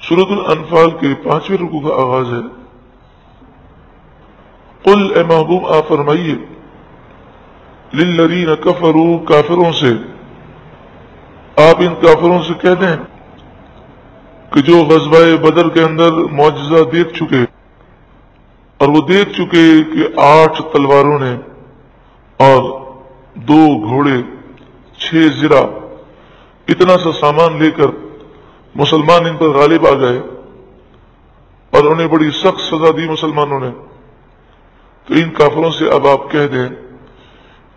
سورۃ الانفال کے 5ویں رکوع کا آغاز ہے۔ قل اے محبوب آپ فرمائیے، للذین کفروا کافروں سے، آپ ان کافروں سے کہہ دیں کہ جو غزوہ بدر کے اندر معجزہ دیکھ چکے اور وہ دیکھ چکے کہ 8 تلواروں نے اور 2 گھوڑے 6 زرہ اتنا سا سامان لے کر مسلمان ان پر غالب آ گئے اور انہیں بڑی سخت سزا دی مسلمانوں نے، تو ان کافروں سے اب آپ کہہ دیں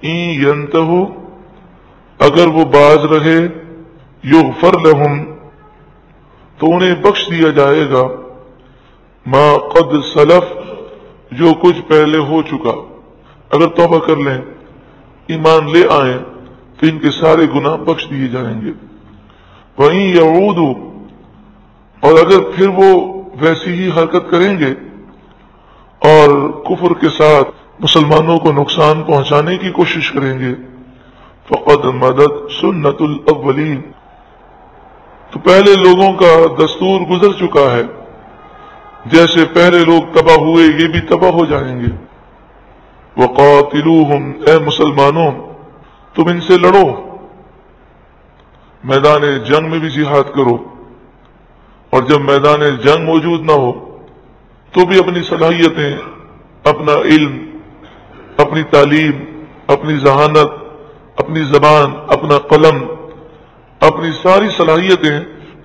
این ینتہو، اگر وہ باز رہے، یغفر لہم، تو انہیں بخش دیا جائے گا، ما قد سلف، جو کچھ پہلے ہو چکا، اگر توبہ کر لیں، ایمان لے آئیں تو ان کے سارے گناہ بخش دیے جائیں گے۔ وَإِن يَعُودُوا، اور اگر پھر وہ ویسی ہی حرکت کریں گے اور کفر کے ساتھ مسلمانوں کو نقصان پہنچانے کی کوشش کریں گے، فقد مدد سنت الاولین، تو پہلے لوگوں کا دستور گزر چکا ہے، جیسے پہلے لوگ تباہ ہوئے یہ بھی تباہ ہو جائیں گے۔ وقاتلوہم، اے مسلمانوں تم ان سے لڑو، میدان جنگ میں بھی جہاد کرو، اور جب میدان جنگ موجود نہ ہو تو بھی اپنی صلاحیتیں، اپنا علم، اپنی تعلیم، اپنی ذہانت، اپنی زبان، اپنا قلم، اپنی ساری صلاحیتیں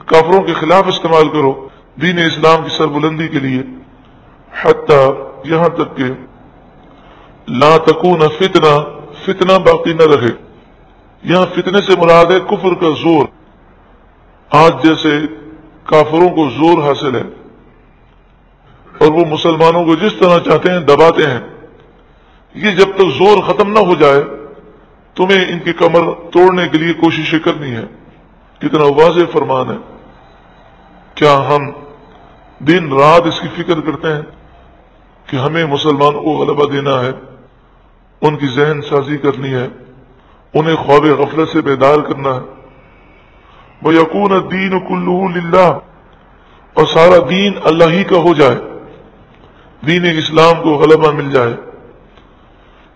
کافروں کے خلاف استعمال کرو دین اسلام کی سربلندی کے لیے، حتی یہاں تک کہ لا تکون فتنہ، فتنہ باقی نہ رہے۔ یہاں فتنے سے مراد ہے کفر کا زور، آج جیسے کافروں کو زور حاصل ہے اور وہ مسلمانوں کو جس طرح چاہتے ہیں دباتے ہیں، یہ جب تک زور ختم نہ ہو جائے تمہیں ان کی کمر توڑنے کے لیے کوششیں کرنی ہے۔ کتنا واضح فرمان ہے، کیا ہم دن رات اس کی فکر کرتے ہیں کہ ہمیں مسلمانوں کو غلبہ دینا ہے، ان کی ذہن سازی کرنی ہے، انہیں خواب غفلت سے بیدار کرنا ہے۔ وَيَكُونَ الدِّينُ كُلُّهُ لِلَّهِ، اور سارا دین اللہ ہی کا ہو جائے، دین اسلام کو غلبہ مل جائے۔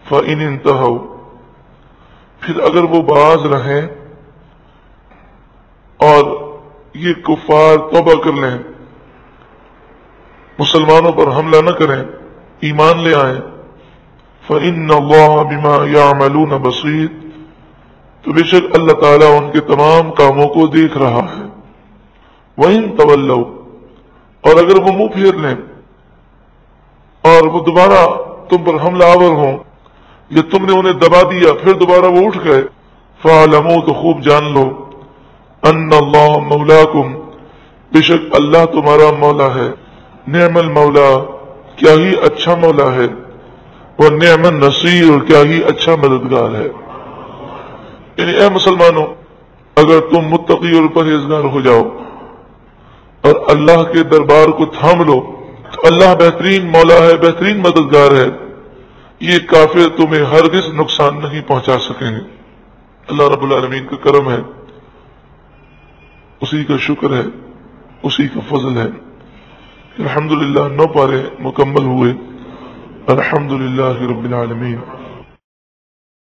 فَإِنِ انْتَهَوْا، پھر اگر وہ باز رہیں اور یہ کفار توبہ کر لیں، مسلمانوں پر حملہ نہ کریں، ایمان لے آئیں، فَإِنَّ اللَّهَ بِمَا يَعْمَلُونَ بَصِيرٌ، تو بے شک اللہ تعالیٰ ان کے تمام کاموں کو دیکھ رہا ہے۔ وَإِن تَوَلَّوْا، اور اگر وہ منہ پھیر لیں اور وہ دوبارہ تم پر حملہ آور ہوں، یا تم نے انہیں دبا دیا پھر دوبارہ وہ اٹھ گئے، فَاعْلَمُوا، تو خوب جان لو، أَنَّ اللَّهَ مَوْلَاكُمْ، بے شک اللہ تمہارا مولا ہے، نعم المولا، کیا ہی اچھا مولا ہے، وَنِعْمَ النَّصِيرُ، اور کیا ہی اچھا مددگار ہے۔ یعنی اے مسلمانوں، اگر تم متقی اور پرہیزگار ہو جاؤ اور اللہ کے دربار کو تھام لو تو اللہ بہترین مولا ہے، بہترین مددگار ہے، یہ کافر تمہیں ہرگز نقصان نہیں پہنچا سکیں گے۔ اللہ رب العالمین کا کرم ہے، اسی کا شکر ہے، اسی کا فضل ہے۔ الحمدللہ 9 پارے مکمل ہوئے، الحمدللہ رب العالمین۔